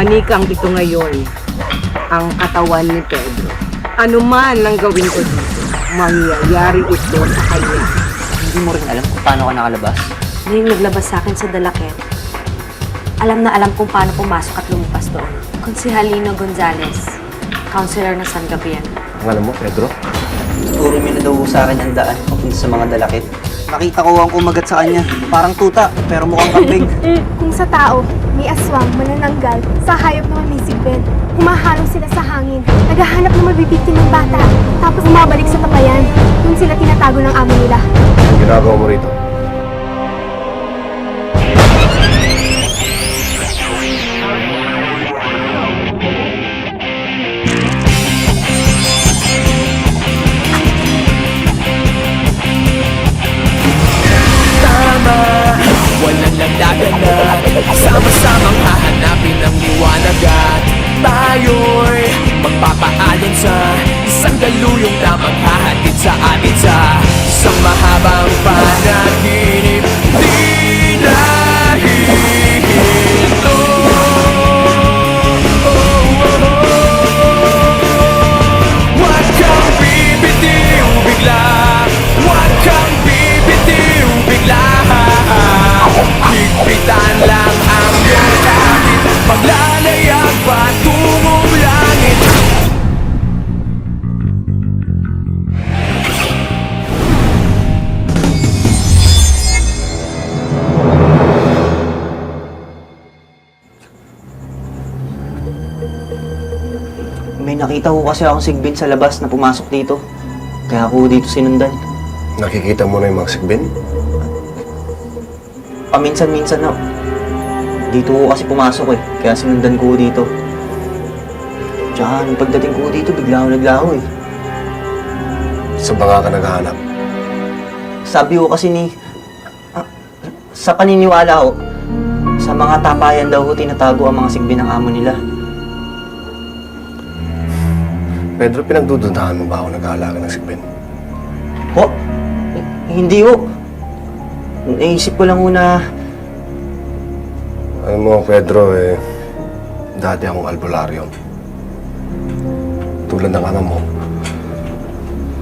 Manikang ito ngayon ang katawan ni Pedro. Ano man ang gawin ko dito, mangyayari ito sa kanya. Hindi mo rin alam kung paano ka nakalabas? Na yung naglabas sa akin sa Dalakit, alam na alam kung paano pumasok at lumipas doon. Konsehalino Gonzales, counselor ng San Gabriel. Ang alam mo, Pedro? Turo niyo na daw sa akin ang daan papunta sa mga dalakit. Nakita ko ang kumagat sa kanya. Parang tuta, pero mukhang kambing. Kung sa tao, may aswang, manananggal, sa hayop naman may sigbin. Humahalong sila sa hangin, naghahanap ng mabibiktim ng bata, tapos bumabalik sa tapayan. Doon sila tinatago ng amo nila. Ang ginagawa mo rito? Walang landaganat, sama-samang hahanapin ang liwanag at tayo'y magpapaalon sa isang daluyong na maghahatid sa atin sa isang mahabang panaginip. Di na hihinto. Huwag kang bibitiw bigla, huwag kang bibitiw bigla. Higpitan lang ang iyong kapit, maglalayag patungong langit. May nakita ko kasi akong sigbin sa labas na pumasok dito. Kaya ako dito sinundan. Nakikita mo na yung mga sigbin? Paminsan-minsan na. Dito ko kasi pumasok eh. Kaya sinundan ko dito. Tsaka nung pagdating ko dito, bigla ako naglaho eh. Sa banga ka naghahanap? Sabi ko kasi sa paniniwala ko, sa mga tapayan daw ko tinatago ang mga sigbin ng amo nila. Pedro, pinagdududahan mo ba ako nag-aalaga ng sigbin? Ho? Hindi ho. Naisip ko lang una. Alam mo, Pedro, dati akong albularyo. Tulad ng ama mo,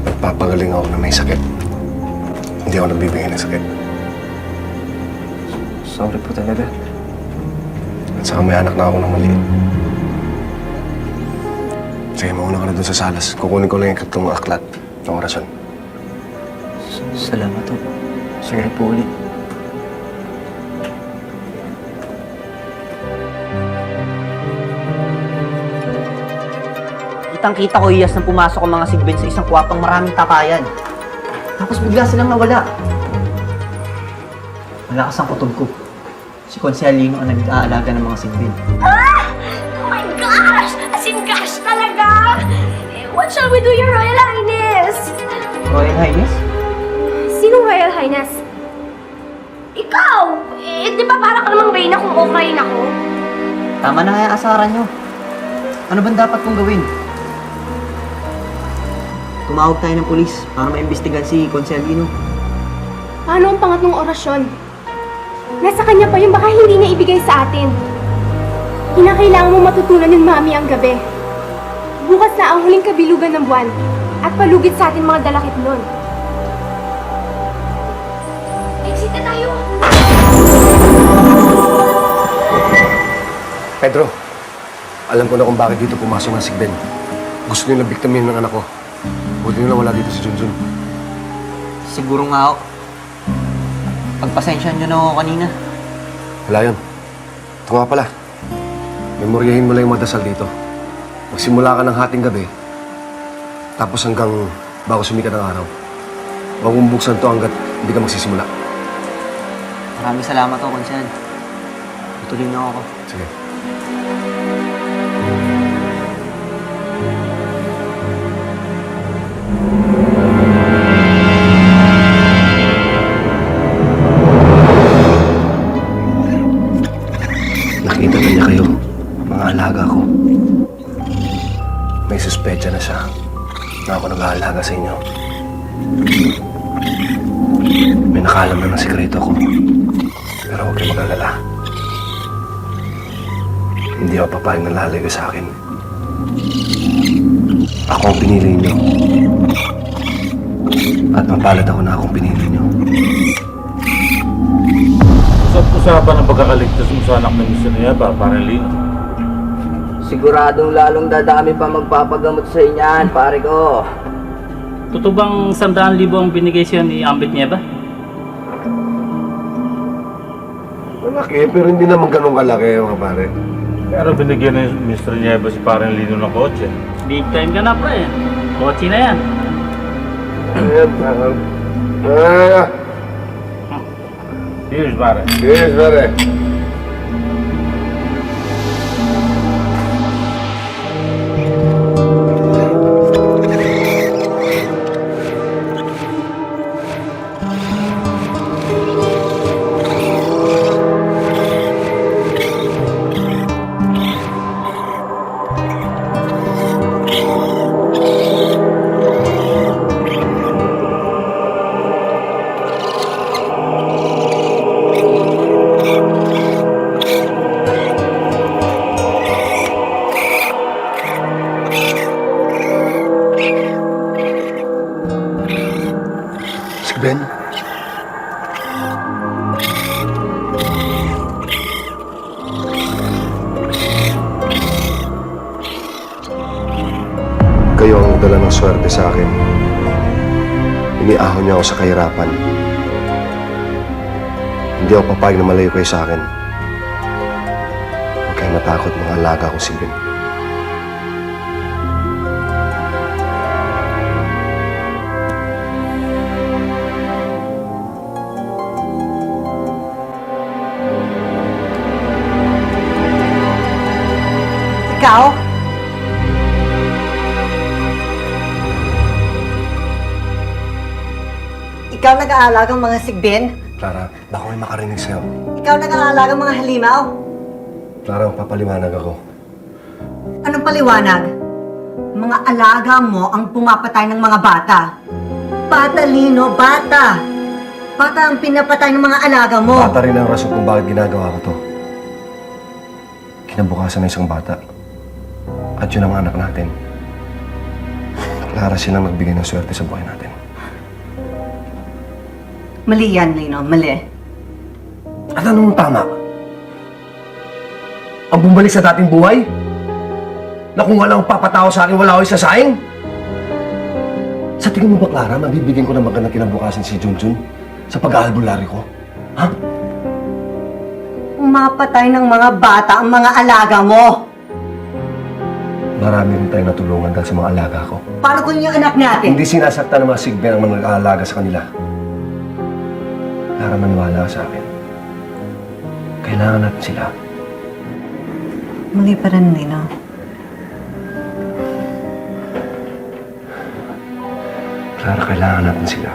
nagpapagaling ako na may sakit. Hindi ako nagbibigay ng sakit. Sorry po talaga. At saka may anak na ako ng maliit. Sige, mauna ka na dun sa salas. Kukunin ko lang yung katong aklat ng orasyon. Salamat ho. Sorry po ulit. Kitang-kita ko iyas nang pumasok ang mga sigbin sa isang kwapang maraming tapayan. Tapos bigla silang nawala. Malakas ang kutob ko. Si Konsehalino ang nag-aalaga ng mga sigbin. Ah! Oh my gosh! As in gosh talaga! What shall we do, Your Royal Highness? Royal Highness? Sinong Royal Highness? Ikaw! Di ba para ka namang reyna kung okay ako? Tama na kaya asaran nyo. Ano bang dapat kong gawin? Tumawag tayo ng pulis para maimbestigan si Konsehalino. Paano ang pangatlong orasyon? Nasa kanya pa yung baka hindi niya ibigay sa atin. Kinakailangan mo matutunan ng mami ang gabi. Bukas na ang huling kabilugan ng buwan at palugit sa atin mga dalakit nun. Exit na tayo! Pedro, alam ko na kung bakit dito pumasok ng sigbin. Gusto nila biktimin ng anak ko. Buti nila wala dito si Junjun. Siguro nga ako. Pagpasensyahan nyo na ako kanina. Wala yun. Ito nga pala. Memoryahin mo lang yung madasal dito. Magsimula ka ng hating gabi, tapos hanggang bago sumikat ang araw. Huwag mong buksan to hanggat hindi ka magsisimula. Maraming salamat ako, Konsehal. Tutuloy na ako. Sige. Nakita na niya kayo, mga alaga ko. May suspecha na siya na ako nag-aalaga sa inyo. May nakaalam na ng sikreto ko. Pero huwag kayo mag-alala. Hindi ako papayag na lalay ka sa akin. Ako ang pinili niyo. At mapalad ako na akong pinili niyo. Usap-usapan ang pagkakaligtas mo sa anak ng Mr. Nieva, parang Lino. Siguradong lalong dadami pa magpapagamot sa inyan, pare ko. Totoo bang 100,000 ang binigay siya ni Ambit Nieva? Malaki, pero hindi naman ganun kalaki, mga pare. Pero binigyan ni Mr. Nieva si parang Lino ng kotse. Big time ka na, pre. Kotse na yan. Ayan, pare. Cheers, pare. Yes, pare. Si Ben? Kayo ang dala ng swerte sa akin. Iniahon niyo ako sa kahirapan. Hindi ako papayag na malayo kayo sa akin. Huwag kayo matakot, mga alaga ko si Ben. Ikaw? Ikaw nag-aalagang mga sigbin? Clara, baka may makarinig sa'yo. Ikaw nag-aalagang mga halimaw? Clara, magpapaliwanag ako. Anong paliwanag? Mga alaga mo ang pumapatay ng mga bata. Bata, Lino, bata! Bata ang pinapatay ng mga alaga mo. Bata rin ang rason kung bakit ginagawa ko to. Kinabukasan ng isang bata. At yun ang anak natin. Clara, silang nagbigay ng swerte sa buhay natin. Mali yan, Lino. Mali. At anong tama? Ang bumalik sa dating buhay? Na kung walang papatao sa akin, wala ako isasaing? Sa tingin mo ba, Clara, mabibigyan ko ng magandang kinabukasan si Junjun sa pag-aalbularyo ko? Ha? Umapatay ng mga bata ang mga alaga mo. Marami rin tayong natulungan dahil sa mga alaga ko. Paano kung yung anak natin? Hindi sinasaktan ng mga sigben ang mga nag-aalaga sa kanila. Clara, maniwala ka sa akin. Kailangan natin sila. Mali pa rin, Lino. Clara, kailangan natin sila.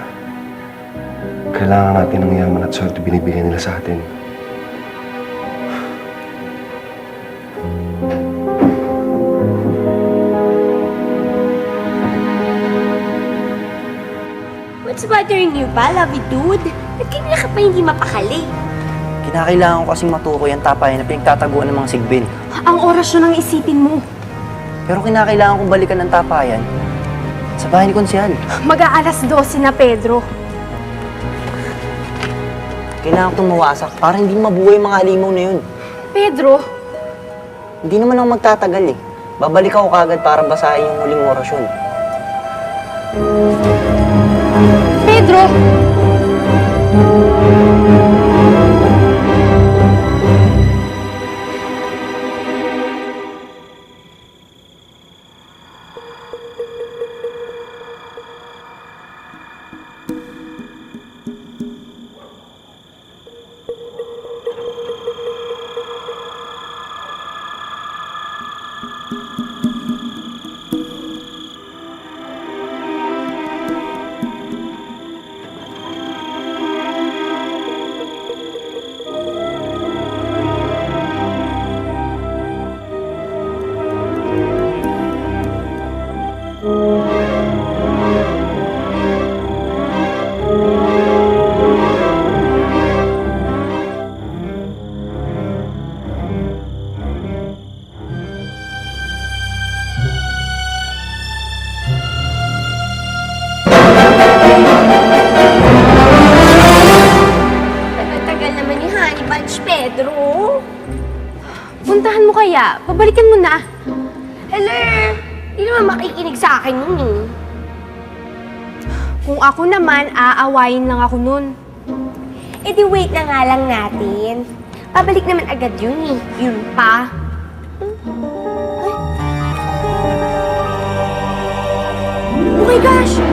Kailangan natin ng yaman at swerte binibigay nila sa atin. What's bothering you pa, lovey dude? Ba't kanina ka pa hindi mapakali? Kinakailangan ko kasing matukoy ang tapayan na pinagtataguan ng mga sigbin. Ang orasyon ang isipin mo. Pero kinakailangan kong balikan ng tapayan sa bahay ni Konsehal. Mag-aalas 12 na, Pedro. Kailangan ko itong mawasak para hindi mabuhay yung mga halimaw na yun. Pedro, Hindi naman ako magtatagal eh. Babalik ako kagad para basahin yung huling orasyon. Pedro! kaya? Pabalikan mo na. Hello! Hindi naman makikinig sa akin nun eh. Kung ako naman, aawayin lang ako nun. Eh di wait na nga lang natin. Pabalik naman agad yun eh. Yun pa. Oh my gosh!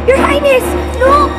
Your Highness! Look!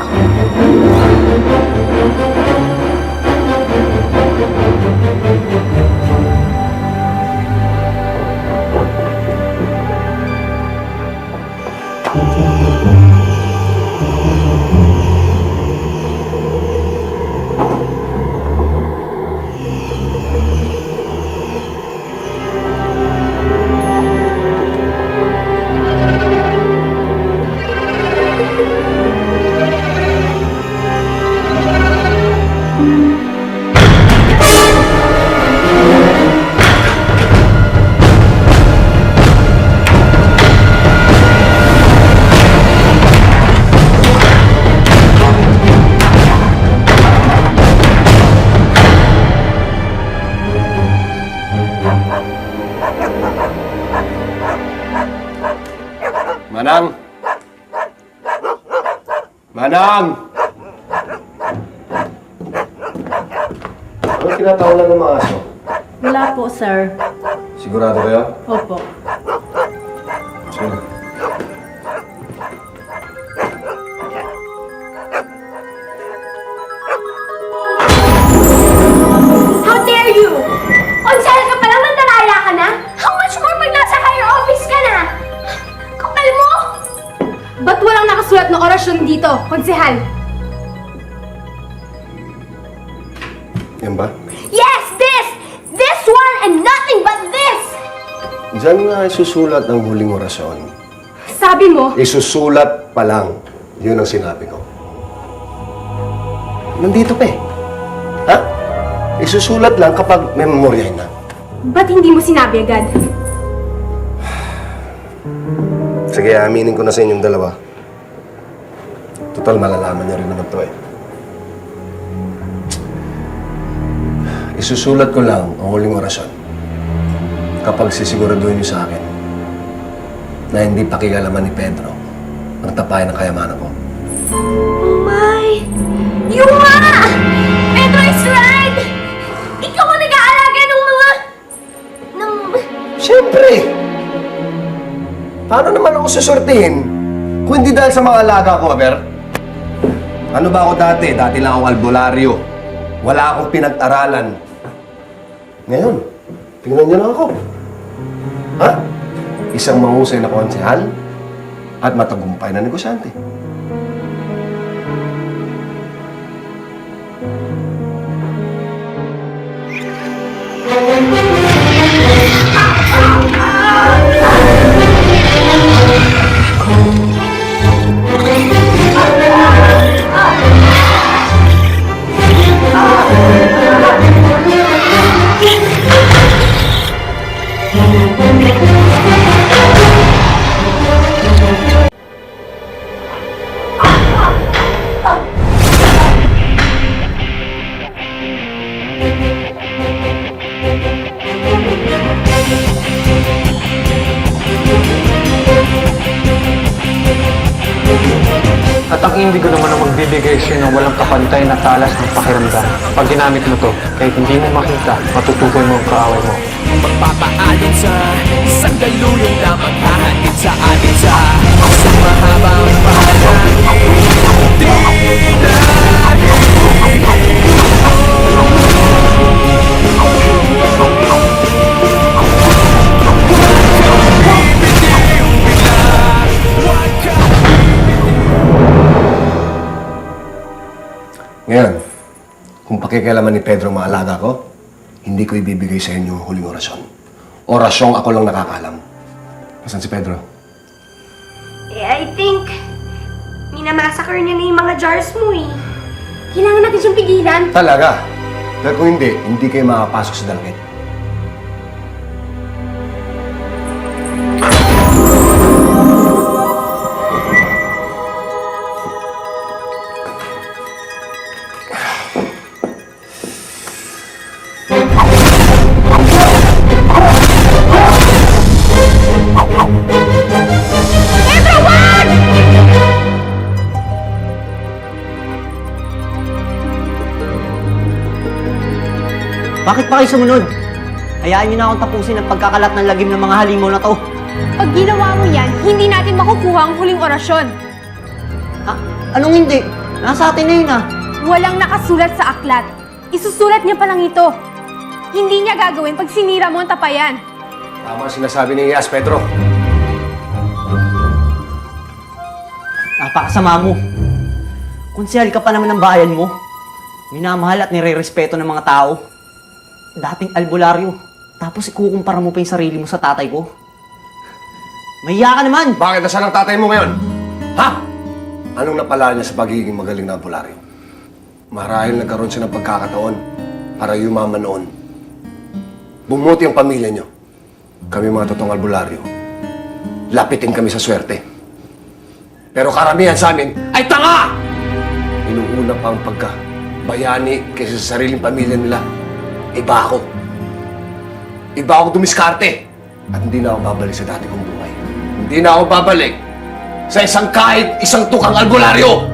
Manang! Manang! Ano tinatawalan ng mga aso? Wala po, sir. Sigurado kayo? Opo. Sige. How dare you! Konsel ka pa lang, mandaraya ka na? How much more pag nasa higher office ka na? Kapal mo! Ba't walang nakasulat na orasyon dito, konsehal? Yan ba? Yes, this! This one and nothing but this! Diyan nga isusulat ang huling orasyon. Sabi mo, Isusulat pa lang. Yun ang sinabi ko. Nandito pa eh. Ha? Isusulat lang kapag may memoryahin na. ba't hindi mo sinabi agad? Sige, aminin ko na sa inyong dalawa. Total, malalaman niyo rin naman to eh. Isusulat ko lang ang huling orasyon kapag sisiguraduhin niyo sa akin na hindi pakikalaman ni Pedro ang tapayan ng kayamanan ko. Oh my! You nga! Pedro is right! Ikaw ang nag-aalaga ng mga... Siyempre! Paano naman ako susortihin kung hindi dahil sa mga alaga ko, Aber? Ano ba ako dati? Dati lang akong albularyo. Wala akong pinag-aralan. Ngayon, tingnan niyo na ako. Ha? Isang mahusay na konsehal at matagumpay na negosyante. At ang indigo naman ang magbibigay sa'yo ng walang kapantay na talas ng pakiramdam. Pag ginamit mo to, kahit hindi mo makita, matutukoy mo ang kaaway mo. Magpapaalin sa isang daluyong na maghahatid sa atin sa isang mahabang panahon. Di Ngayon, kung pakikialaman ni Pedro ang mga alaga ko, hindi ko ibibigay sa inyo ang huling orasyon. Orasyong ako lang nakakalam. Nasaan si Pedro? I think, minamassacre niya na yung mga jars mo eh. Kailangan natin siyang pigilan. Talaga? Dahil kung hindi kayo makapasok sa dalangit. Bakit pa kayo sumunod? Hayaan niyo na akong tapusin ang pagkakalat ng lagim ng mga halimaw na to. Pag ginawa mo yan, hindi natin makukuha ang huling orasyon. Ha? Anong hindi? Nasa atin na yun ah. Walang nakasulat sa aklat. Isusulat niya pa lang ito. Hindi niya gagawin pag sinira mo ang tapayan. Tama ang sinasabi ni Iyas, Pedro. Napakasama mo. Konsehal ka pa naman ng bayan mo. Minamahal at nire-respeto ng mga tao. Dating albularyo. Tapos ikukumpara mo pa yung sarili mo sa tatay ko. Mahiya ka naman! Bakit nasaan ang tatay mo ngayon? Ha? Anong napala niya sa pagiging magaling na albularyo? Marahil nagkaroon siya ng pagkakataon para yumaman noon. Bumuti ang pamilya niyo. Kami mga totoong albularyo. Lapitin kami sa swerte. Pero karamihan sa amin ay tanga! Inuuna pa ang pagkabayani kaysa sa sariling pamilya nila. Iba ako. Iba ako dumiskarte. At hindi na ako babalik sa dati kong buhay. Hindi na ako babalik sa kahit isang tukang albularyo!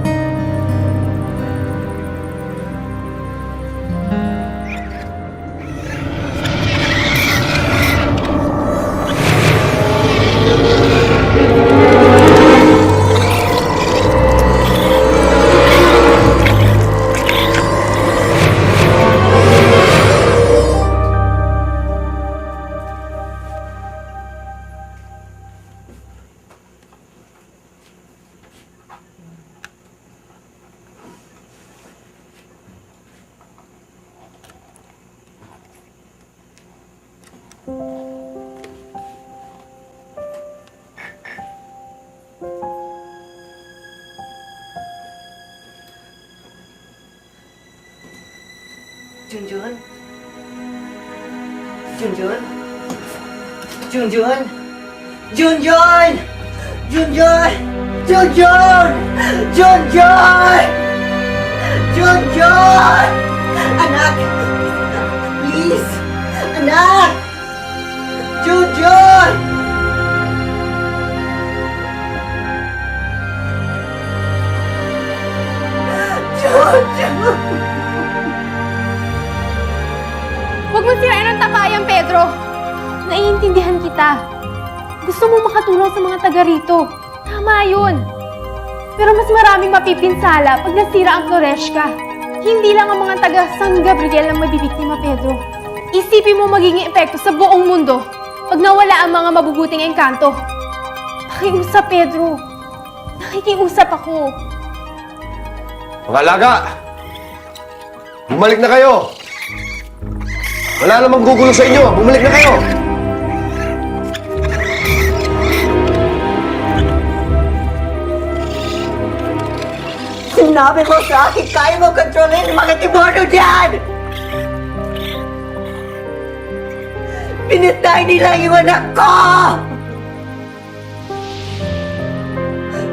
Junjun? Junjun? Junjun? Junjun! Junjun! Junjun! Junjun! Junjun! Anak! Please! Anak! Junjun! Junjun! Huwag mo sirain ang tapayan, Pedro. Naiintindihan kita. Gusto mo makatulong sa mga taga rito. Tama yun. Pero mas maraming mapipinsala pag nasira ang Floreshka. Hindi lang ang mga taga San Gabriel ang mabibiktima, Pedro. Isipin mo magiging epekto sa buong mundo pag nawala ang mga mabubuting engkanto. Nakiusap, Pedro. Nakikiusap ako. Mga alaga! Bumalik na kayo! Wala namang gugulo sa inyo! Bumalik na kayo! Sinabi ko sa akin, kaya mo kontrolin ang mga timono dyan! Pinatay nila yung anak ko!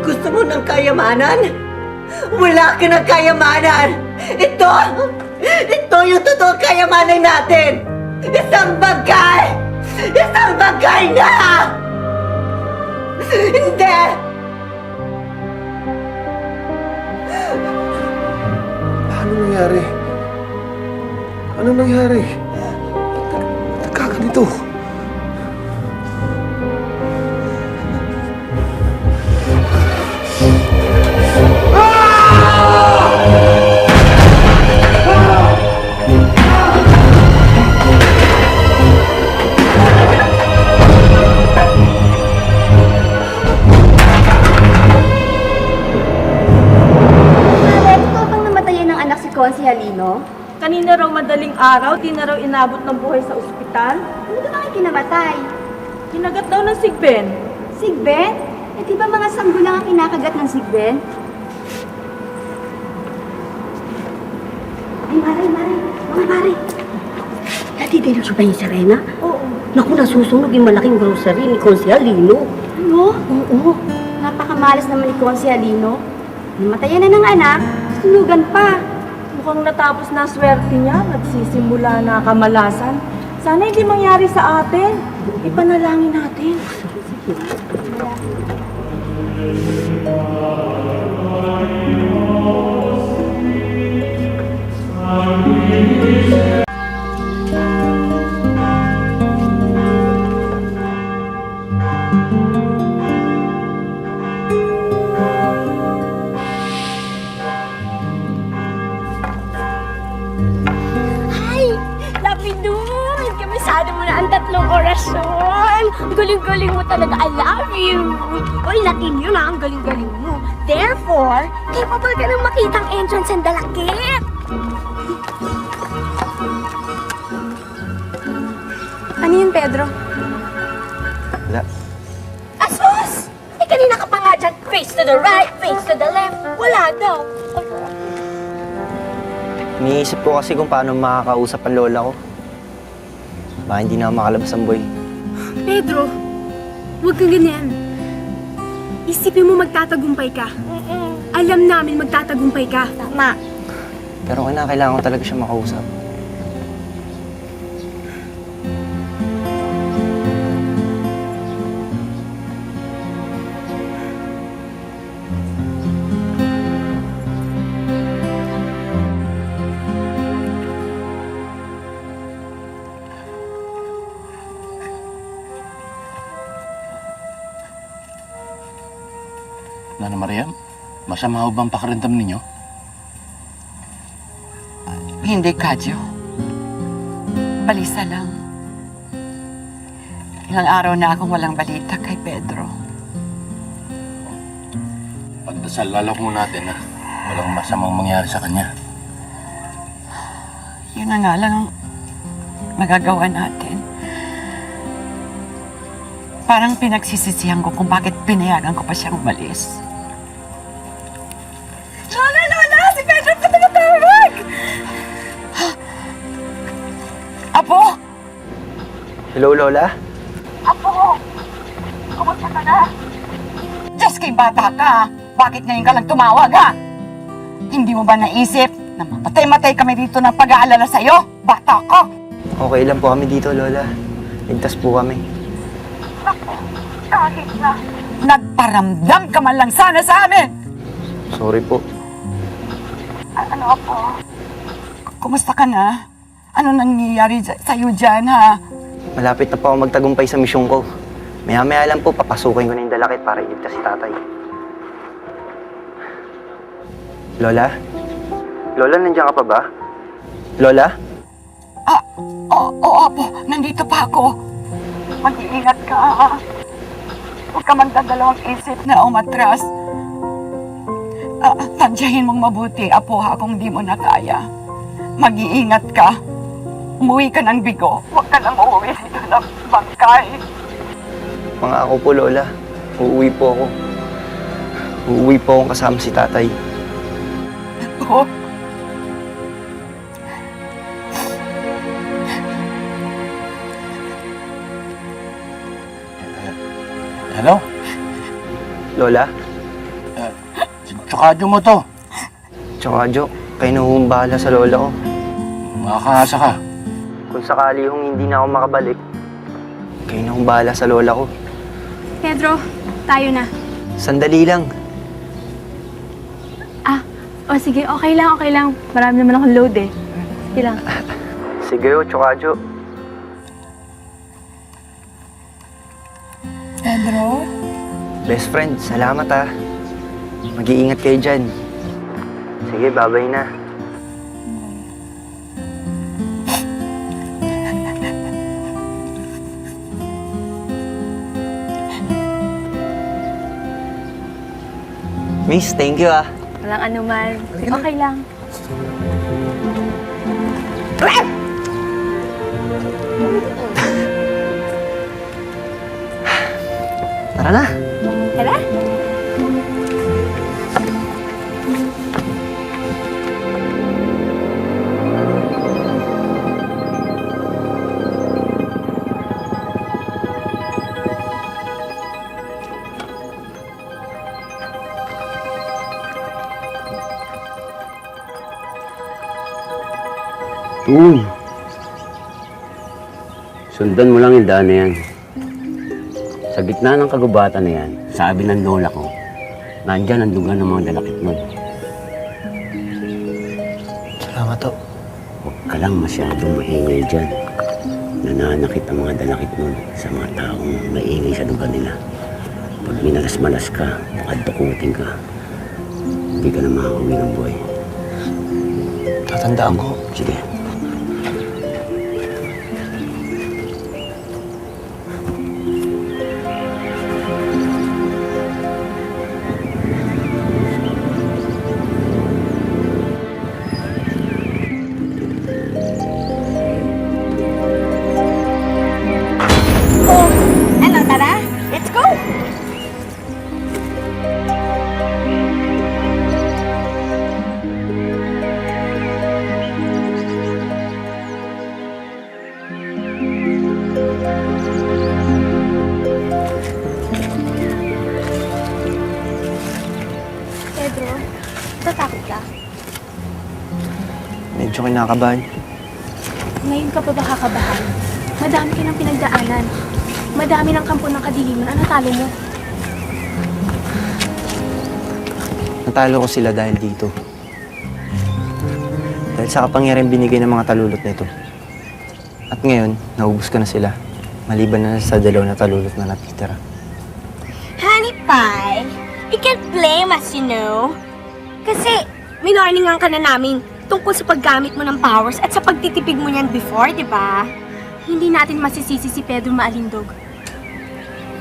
Gusto mo ng kayamanan? Wala ka ng kayamanan! Ito yung totoong kayamanan natin! Isang bagay! Isang bagay na! Hindi! Ano nangyari? Ano nangyari? Ba't nagkaganito? Konsehalino? Kanina raw madaling araw, di na raw inabot ng buhay sa ospital. Ano ba bakit kinamatay? Kinagat daw ng sigben. Sigben? Eh di ba mga sanggol lang ang kinakagat ng sigben? Ay, Maray. Mga Maray. Dati din siya ba yung Serena? Oo. Naku, nasusunog yung malaking grocery ni Konsehalino. Ano? Oo. Napakamalas naman ni Konsehalino. Namatayan na ng anak, sunugan pa. Mukhang natapos na swerte niya, nagsisimula na kamalasan. Sana hindi mangyari sa atin. Ipanalangin natin. Galing-galing mo talaga. I love you. Uy, Latin yun ha. Ang galing-galing mo. Therefore, capable ka ng makitang entrance ang dalakit. Ano yun, Pedro? Wala. Asos! Eh, kanina ka pa nga dyan. Face to the right, face to the left. Wala daw. Iniisip ko kasi kung paano makakausap ang lola ko. Baka hindi na ako makalabas ang boy. Pedro, huwag kang ganyan. Isipin mo magtatagumpay ka. Alam namin magtatagumpay ka. Tama. Pero kailangan ko talaga siya makausap. Nana Maria, masama ho bang pakiramdam ninyo? Hindi, Kadyo. Balisa lang. Ilang araw na akong walang balita kay Pedro. Pagdasal lalo ko natin na walang masamang mangyari sa kanya. Yun na nga lang ang magagawa natin. Parang pinagsisisihan ko kung bakit pinayagan ko pa siyang umalis. Lola! Si Pedro pa tumatawag! Apo! Hello, Lola? Apo! Kumusta ka na? Diyos kay bata ka! Bakit ngayon ka lang tumawag, ha? Hindi mo ba naisip na mapatay-matay kami dito ng pag-aalala sa'yo? Bata ka! Okay lang po kami dito, Lola. Ligtas po kami. Kahit na nagparamdam ka man lang sana sa amin! Sorry po. Ano, Apo? Kumusta ka na? Ano nangyayari sa'yo dyan, ha? Malapit na po ako magtagumpay sa misyon ko. Maya-maya lang po, papasukin ko na yung dalakit para iligtas si tatay. Lola? Lola, nandiyan ka pa ba? Lola? Oo, Apo. Nandito pa ako. Mag-iingat ka, ha? Huwag ka magdadalawang isip na umatras. Tansyahin mong mabuti, Apo, ha, kung di mo na kaya. Mag-iingat ka. Umuwi ka ng Bigo. Huwag ka nang uuwi dito ng bangkay. Pangako po, Lola. Uuwi po ako. Uuwi po akong kasama si tatay. Oo. Hello? Lola? Tsukadyo mo to. Tsaka, Jo, kayo na humbahala sa lola ko. Makakaasa ka. Kung sakali hong hindi na ako makabalik, kayo na humbahala sa lola ko. Pedro, tayo na. Sandali lang. O sige, okay lang. Marami naman akong load eh. Sige lang. Sige, tsaka, Jo. Pedro? Best friend, salamat ah. Mag-iingat kayo dyan. Sige, babay na. Miss, thank you ah. Walang anuman. Okay lang. Tara na. Tara. Sundan mo lang yung daan na yan. Sa gitna ng kagubatan na yan, sabi ng lola ko, nandyan ang duga ng mga dalakit nun. Salamat to. Huwag ka lang masyadong maingay dyan. Nananakit ang mga dalakit nun sa mga taong maingay sa duga nila. Pag minalas-malas ka, baka dukutin ka. Hindi ka na makakauwi ng buhay. Tatandaan ko. Sige. medyo kinakabahan. Ngayon ka pa ba kakabahan? Madami ka ng pinagdaanan. Madami ng kampo ng kadiliman. Ano talo mo? Natalo ko sila dahil dito. Dahil sa kapangyarihan binigay ng mga talulot nito. At ngayon, naubos ko na sila. Maliban na sa dalaw na talulot na natitira. Honey Pie, you can't blame us, you know. Kasi, minarningan ka na namin tungkol sa paggamit mo ng powers at sa pagtitipid mo niyan before, di ba? Hindi natin masisisi si Pedro Maalindog.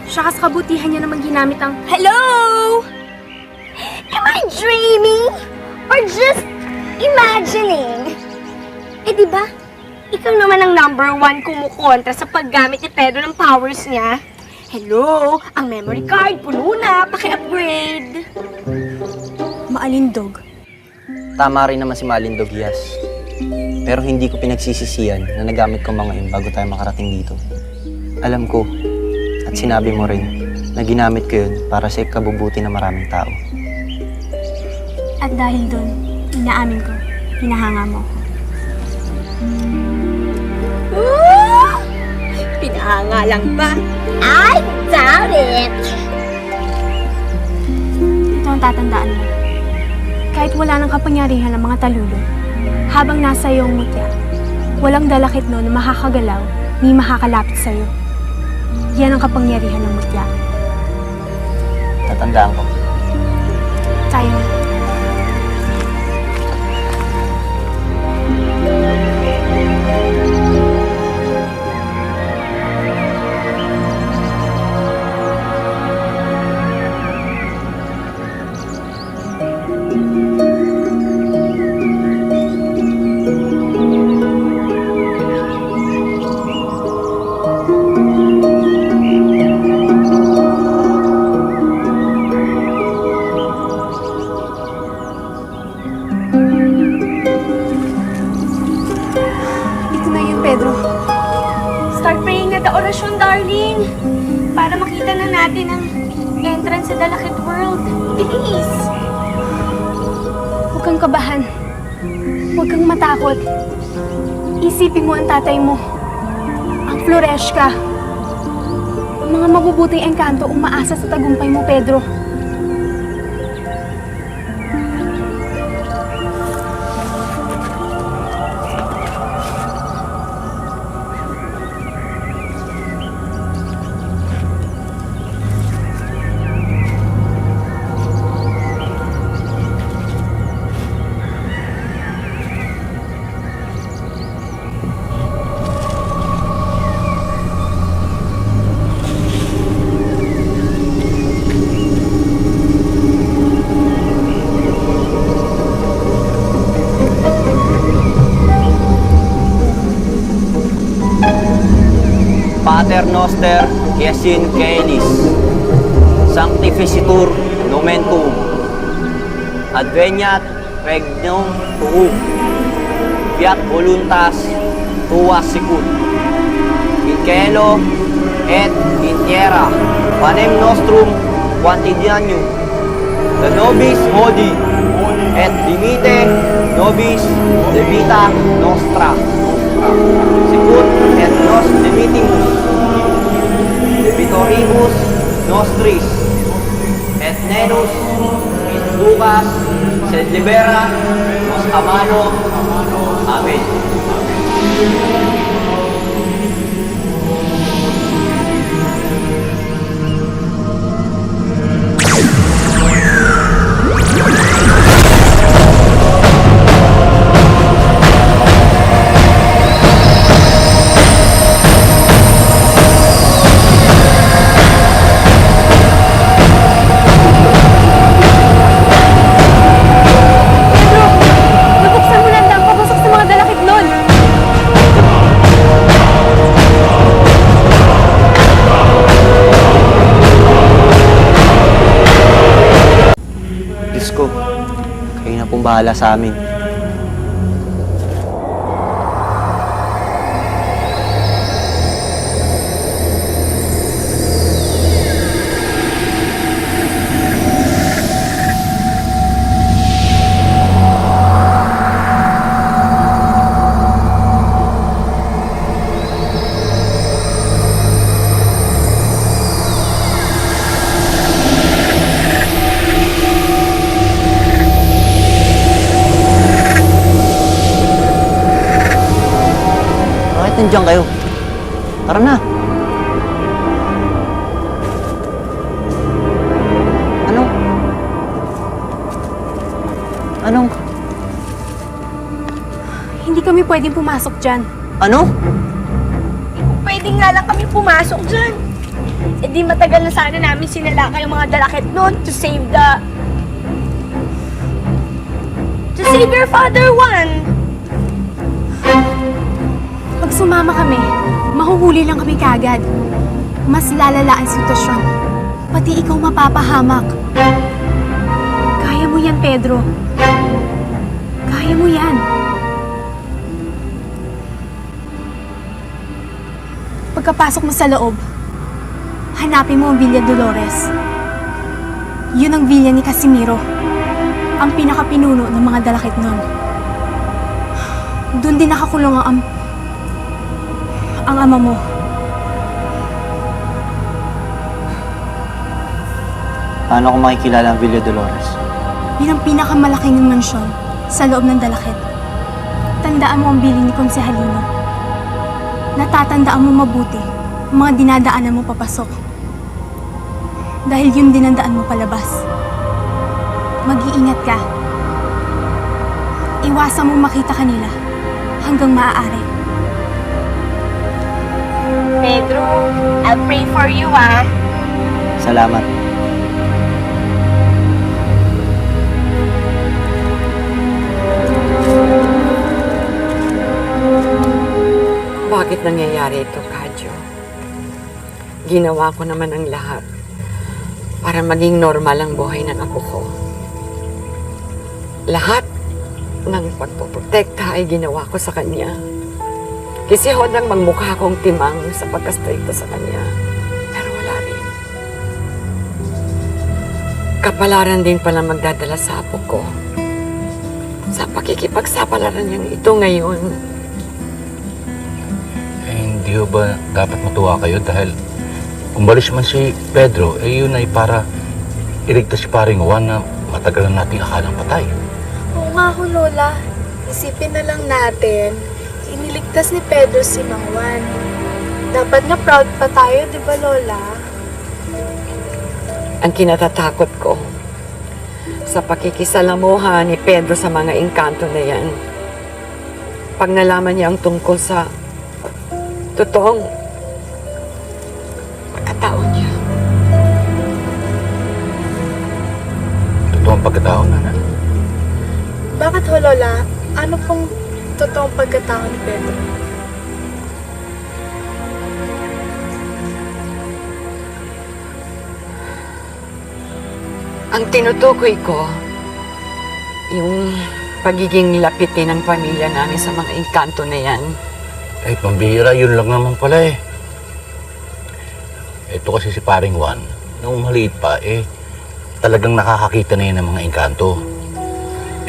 Siya kas kabutihan niya naman ginamit ang... Hello? Am I dreaming? Or just imagining? Eh, di ba? Ikaw naman ang #1 kumukontra sa paggamit ni Pedro ng powers niya. Hello? Ang memory card, puno na. Paki-upgrade. Maalindog. Tama rin naman si Maalindog, Yas. Pero hindi ko pinagsisisihan na nagamit ko mga yun bago tayo makarating dito. Alam ko, at sinabi mo rin, na ginamit ko yun para sa ikabubuti ng maraming tao. At dahil doon, inaamin ko, hinahanga mo ako. Ooh! Pinahanga lang ba? I doubt it! Ito ang tatandaan mo. Kahit wala ng kapangyarihan ng mga talulo, habang nasa iyong mutya, walang dalakit no na makakagalaw ni makakalapit sa iyo. Yan ang kapangyarihan ng mutya. Tatandaan ko. Tayo na. Ito na yun, Pedro. Start praying na the orasyon, darling. Para makita na natin ang entrance sa Dalakit World. Bilis! Huwag kang kabahan. Huwag kang matakot. Isipin mo ang tatay mo. Ang Floreshka. Ang mga mabubuting engkanto umaasa sa tagumpay mo, Pedro. Pater Noster, Iesin Caelis, Sanctificitur Nomen Tuum, Adveniat Regnum Tuum, Fiat Voluntas Tua Sicut, in cielo et in terra, panem nostrum quotidianum, the nobis hodie, et dimite nobis de vita nostra, sicut et nos dimitimus debitoribus nostris, et nenus inducas sed libera nos a mano. Amen. Nabuksan mo na ang dam papasok sa mga dalakit nun! Diyos ko, kayo na pong bahala sa amin. nandiyan kayo? Tara na. Anong? Hindi kami pwedeng pumasok dyan. Ano? Pwede nga lang kami pumasok dyan. Eh di matagal na sana namin sinalakay yung mga dalakit noon to save your father, Juan. Pag sumama kami, mahuhuli lang kami kagad. Mas lalala ang sitwasyon. Pati ikaw mapapahamak. Kaya mo yan, Pedro. Kaya mo yan. Pagkapasok mo sa loob, hanapin mo ang Villa Dolores. Yun ang villa ni Casimiro, ang pinakapinuno ng mga dalakit nun. Doon din nakakulong ang ama mo. Paano ko makikilala ang Villa Dolores? Yun ang pinakamalaking mansyon sa loob ng dalakit. Tandaan mo ang bilin ni Konsehalino. Natatandaan mo mabuti ang mga dinadaanan mo papasok. Dahil yun dinandaan mo palabas. Mag-iingat ka. Iwasan mo makita kanila hanggang maaari. Pedro, I'll pray for you, Salamat. Bakit nangyayari ito, Kadyo? Ginawa ko naman ang lahat para maging normal ang buhay ng apo ko. Lahat ng pagpoprotekta ay ginawa ko sa kanya. Kasi hodang magmukha akong timang sa pagkastrikto sa kanya. Pero wala rin. Kapalaran din pala magdadala sa apo ko. Sa pakikipagsapalaran niyang ito ngayon. Hindi ba dapat matuwa kayo dahil umalis man si Pedro, yun ay para iligtas si paring Juan na matagal na nating akalang patay. Oo nga ho, Lola. Isipin na lang natin, iniligtas ni Pedro si Mang Juan. Dapat nga proud pa tayo, di ba, Lola? Ang kinatatakot ko sa pakikisalamuha ni Pedro sa mga engkanto na yan. Pag nalaman niya ang tungkol sa totoong pagkatao niya. Totoong pagkatao na. Bakit ho, Lola? Ano pong totoong pagkatao ni Pedro? Ang tinutukoy ko, yung pagiging lapitin ng pamilya namin sa mga engkanto na yan. Ay, pambihira, yun lang naman pala eh. Ito kasi si paring Juan, nung maliit pa talagang nakakakita na yun ng mga engkanto.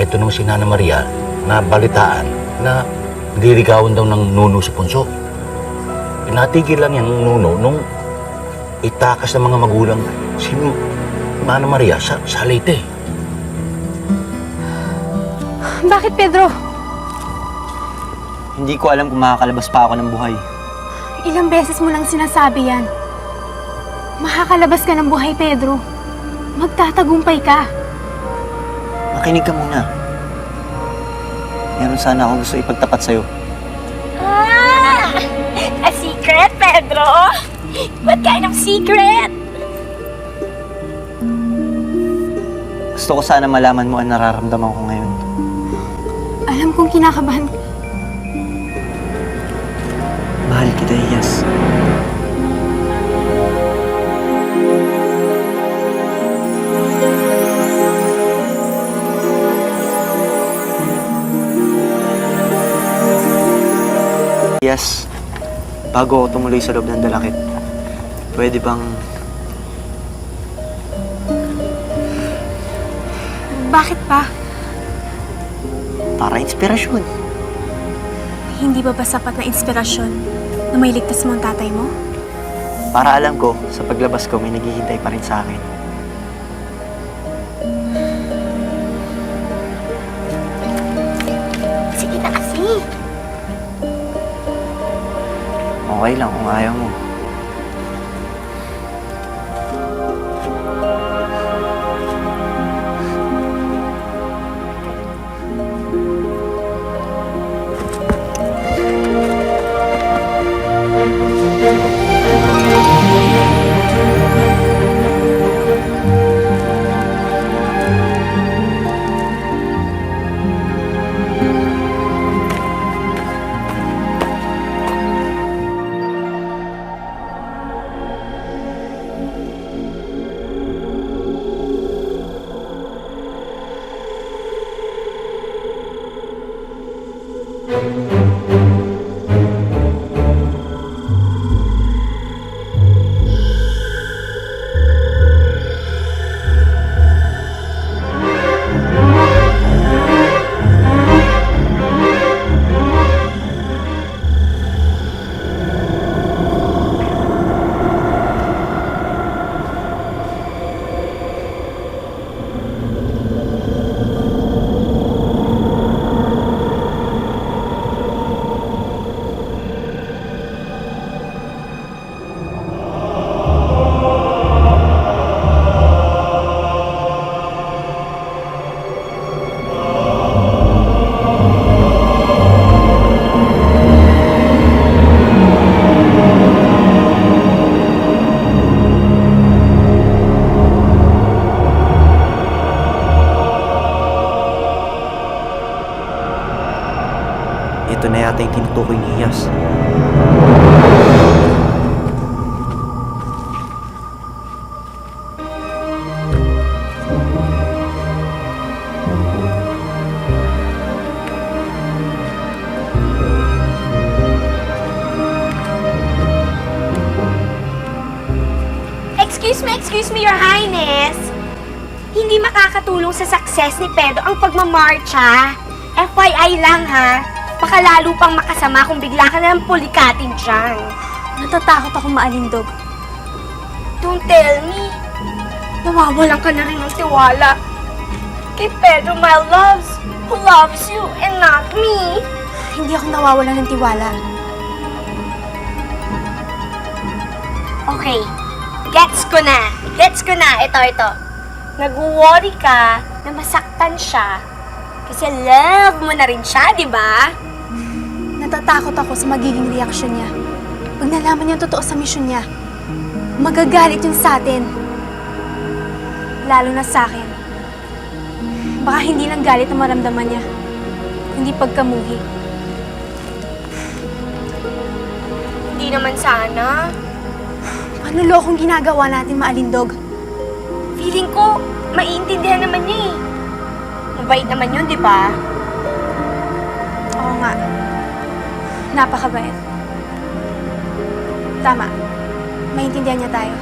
Ito naman si Nana Maria, na balitaan na dirigawan daw ng nuno si Punso. Natigil lang yan ng nuno nung itakas ng mga magulang si Nana Maria sa Leyte. Bakit, Pedro? Hindi ko alam kung makakalabas pa ako ng buhay. Ilang beses mo lang sinasabi yan. Makakalabas ka ng buhay, Pedro. Magtatagumpay ka. Makinig ka muna. Meron sana akong gusto ipagtapat sa'yo. A secret, Pedro? What kind of secret? Gusto ko sana malaman mo ang nararamdaman ko ngayon. Alam kong kinakabahan ka. Mahal kita, Iyas. Iyas, bago ako tumuloy sa loob ng dalakit, pwede bang... Bakit pa? para inspirasyon? Hindi ba sapat na inspirasyon na may ligtas mo ang tatay mo? Para alam ko, sa paglabas ko, may naghihintay pa rin sa akin. Sige na kasi. Okay lang kung ayaw mo. Ito na yata yung tinutukoy ni Iyas. Excuse me, Your Highness. Hindi makakatulong sa success ni Pedro ang pagmamarcha. FYI lang ha. Baka lalo pang makasama kung bigla ka na ng pulikatin dyan. Natatakot ako maalindog. Don't tell me. Nawawalan ka na rin ng tiwala. Kay Pedro, my loves, who loves you and not me. Hindi ako nawawalan ng tiwala. Okay. Gets ko na. Ito. Nag-worry ka na masaktan siya. Kasi love mo na rin siya, di ba? Natatakot ako sa magiging reaksyon niya. Pag nalaman niya ang totoo sa misyon niya, magagalit yun sa atin. Lalo na sa akin. Baka hindi lang galit ang maramdaman niya, hindi pagkamuhi. Hindi naman sana. Panulokong ginagawa natin, maalindog. Feeling ko, maiintindihan naman niya eh. Mabait naman yun, di ba? Oo nga. Napakabait. Tama. Maintindihan niya tayo.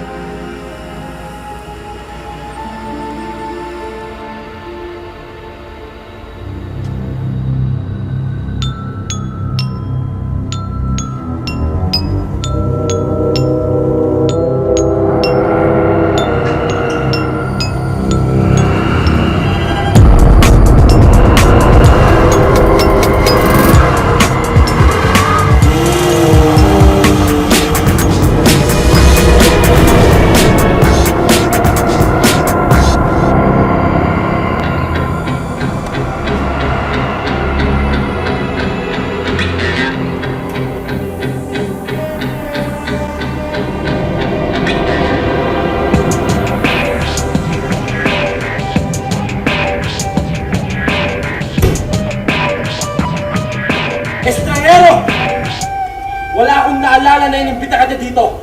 Estranghero! Wala akong naalala na inimbita ka dito.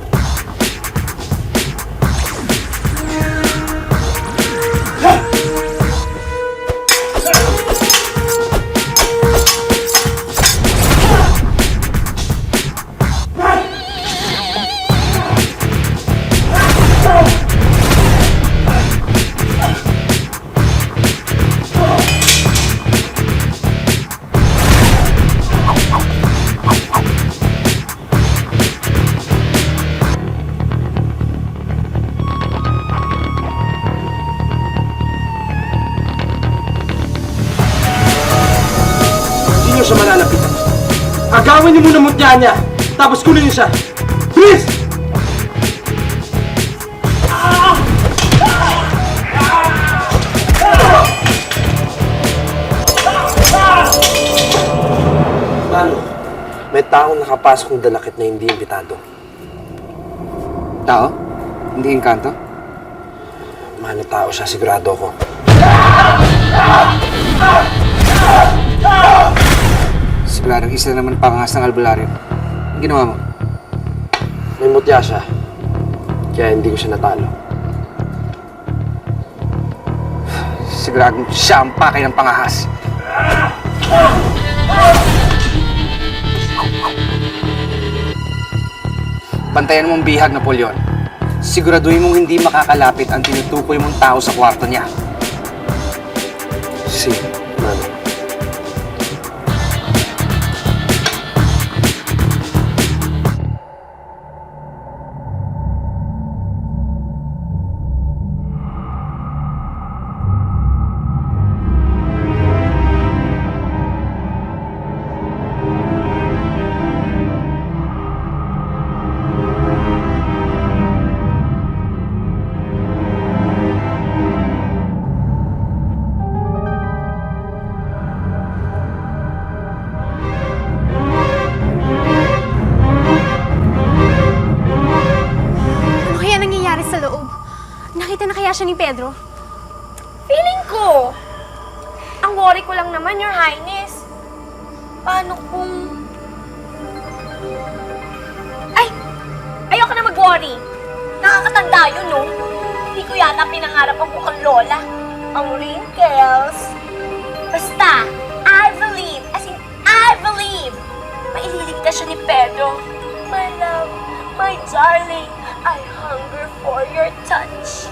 Siya malalapitan. Agawin niyo muna mutya niya. tapos kunin niyo siya. Bilis! Mano, may taong nakapasok ng dalakit na hindi imbitado. Tao? Hindi engkanto? Mano, tao siya, sigurado ko. Siguradong isa naman pangas ng albularyo. Ang ginawa mo? May mutya siya, kaya hindi ko siya natalo. Siguradong siya ang pakay ng pangahas. Bantayan mong bihag, Napoleon. Siguraduhin mong hindi makakalapit ang tinutukoy mong tao sa kwarto niya. Si, Mano. Ano kaya nangyayari sa loob? Nakita na kaya siya ni Pedro? Feeling ko. Ang worry ko lang naman, Your Highness. Paano kung... Ay! Ayoko na mag-worry. Nakakatanda yun, no? Hindi ko yata pinangarap ang mukhang lola. Ang wrinkles. Basta, I believe, as in I believe, maililigtas siya ni Pedro. My love, my darling, I hunger for your touch.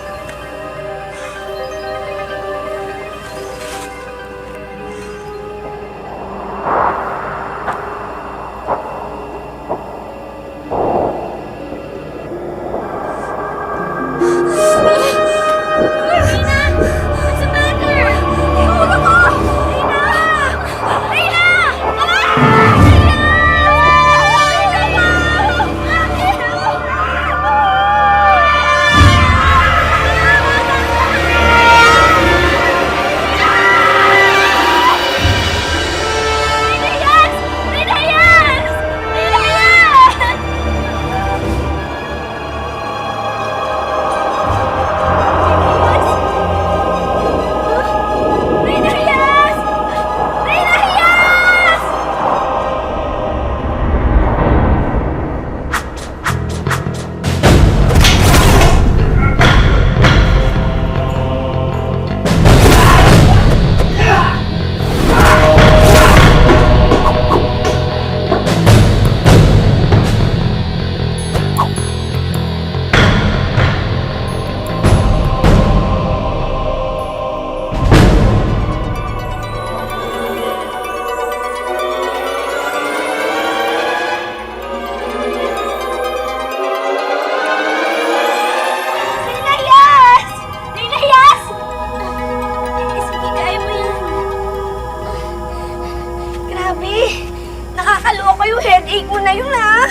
Nakakaloka yung headache mo na yun, ha?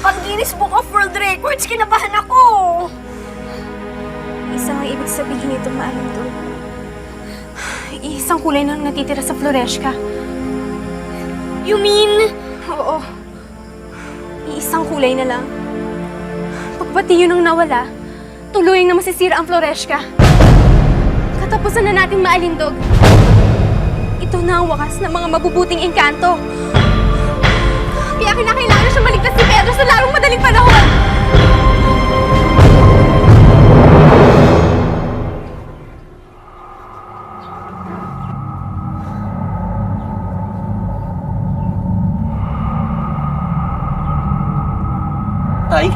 Pag Guinness Book of World Records, kinabahan ako. Isang ang ibig sabihin nito, Maalindog. Isang kulay na natitira sa Floreshka. You mean? Oo. Iisang kulay na lang. Pagpati yun ang nawala, tuluyang na masisira ang Floreshka. Katapusan na natin, Maalindog. Ito na ang wakas ng mga mabubuting engkanto. Kaya kinakailangan na siya maligtas si Pedro sa larong madaling panahon. Tay?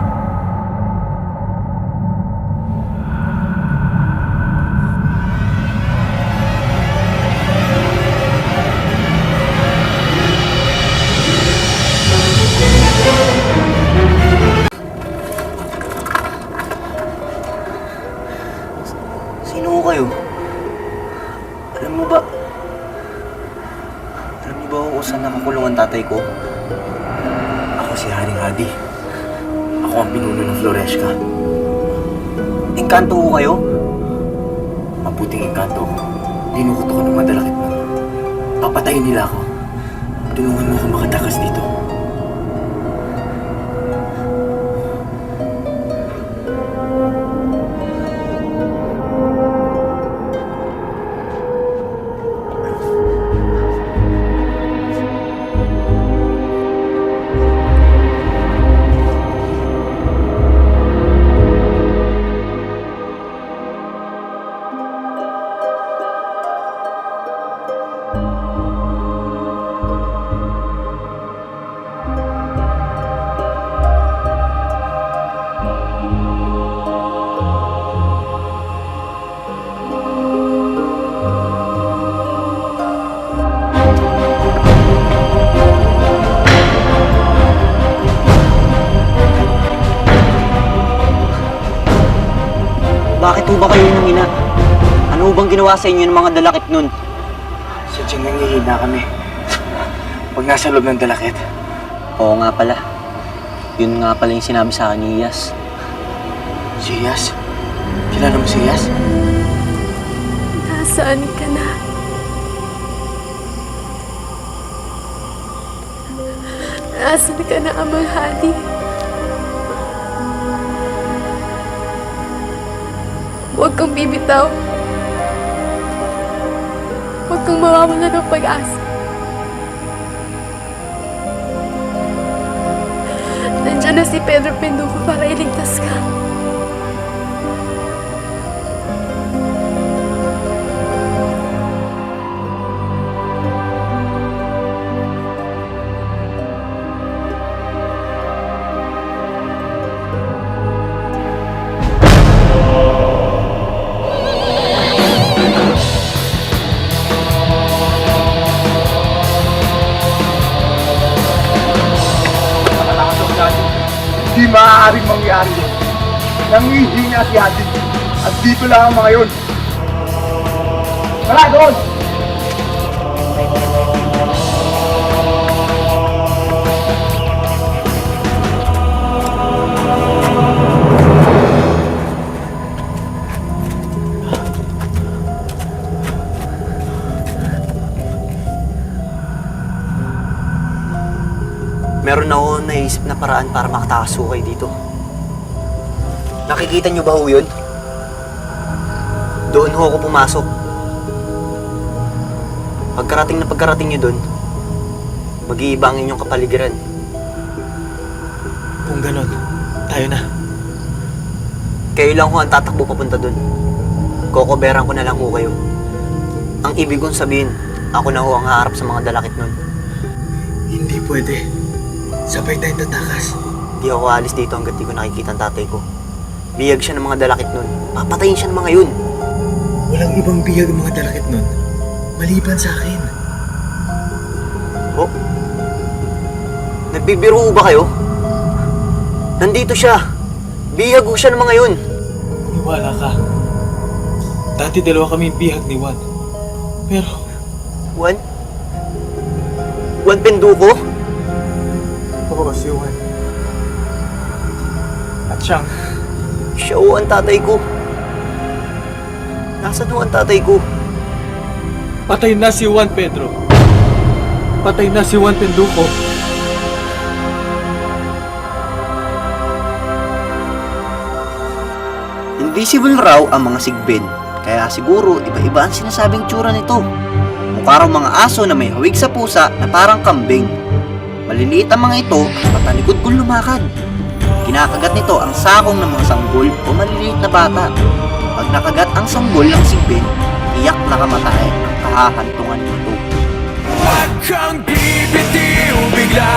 Sino kayo? Alam mo ba kung saan nakakulong ang tatay ko? Ako si Haring Hadi. Ako ang pinuno ng Floresca. Engkanto ko kayo? Mabuting engkanto ko. Dinukot ako ng madalakit mo. Papatayin nila ako. Tulungan mo ako makatakas dito. Bakit ho ba kayo ng ina? Ano bang ginawa sa inyo ng mga dalakit nun? Sadyang nangihina kami. Pag nasa loob ng dalakit. Oo nga pala. Yun nga pala yung sinabi sa akin ni Iyas. Si Iyas? Kilala mo si Iyas? Nasaan ka na? Nasaan ka na, Amang Hadi? Huwag kang bibitaw. Huwag kang mawawala ng pag-asa. Nandiyan na si Pedro Penduko para iligtas ka. Hindi maaaring mangyari yun. Nangihina si Hadi. At dito lang ang mga yun. Tara doon! Meron ako naisip na paraan para makatakas ho kayo dito. Nakikita niyo ba ho yun? Doon ho ako pumasok. Pagkarating niyo doon, mag-iiba ang inyong kapaligiran. Kung ganon, tayo na. Kayo lang ho ang tatakbo papunta doon. Kokoberan ko na lang ho kayo. Ang ibig kong sabihin, ako na ho ang haharap sa mga dalakit nun. Hindi pwede. Sabay tayong tatakas. Di ako alis dito hanggat di ko nakikita ang tatay ko. Biyag siya ng mga dalakit nun. Papatayin siya ng mga yun. Walang ibang biyag ang mga dalakit nun. Maliban sa akin. Oh? Nagbibiro ba kayo? Nandito siya. Biyag siya ng mga yun. Niwala ka. Dati dalawa kami bihag ni Juan. Pero... Juan? Juan Penduko? Oo, si Juan. At siyang... Siya ho ang tatay ko. Nasaan ho ang tatay ko? Patay na si Juan Pedro. Patay na si Juan Penduko. Invisible raw ang mga sigbin. Kaya siguro iba-iba ang sinasabing tsura nito. Mukha raw mga aso na may hawig sa pusa na parang kambing. Maliliit ang mga ito at matalikod kung lumakad. Kinakagat nito ang sakong ng mga sanggol o maliliit na bata. Pag nakagat ang sanggol ng sigbin, iyak na kamatay ang kahahantungan nito. Huwag kang bibitiw bigla.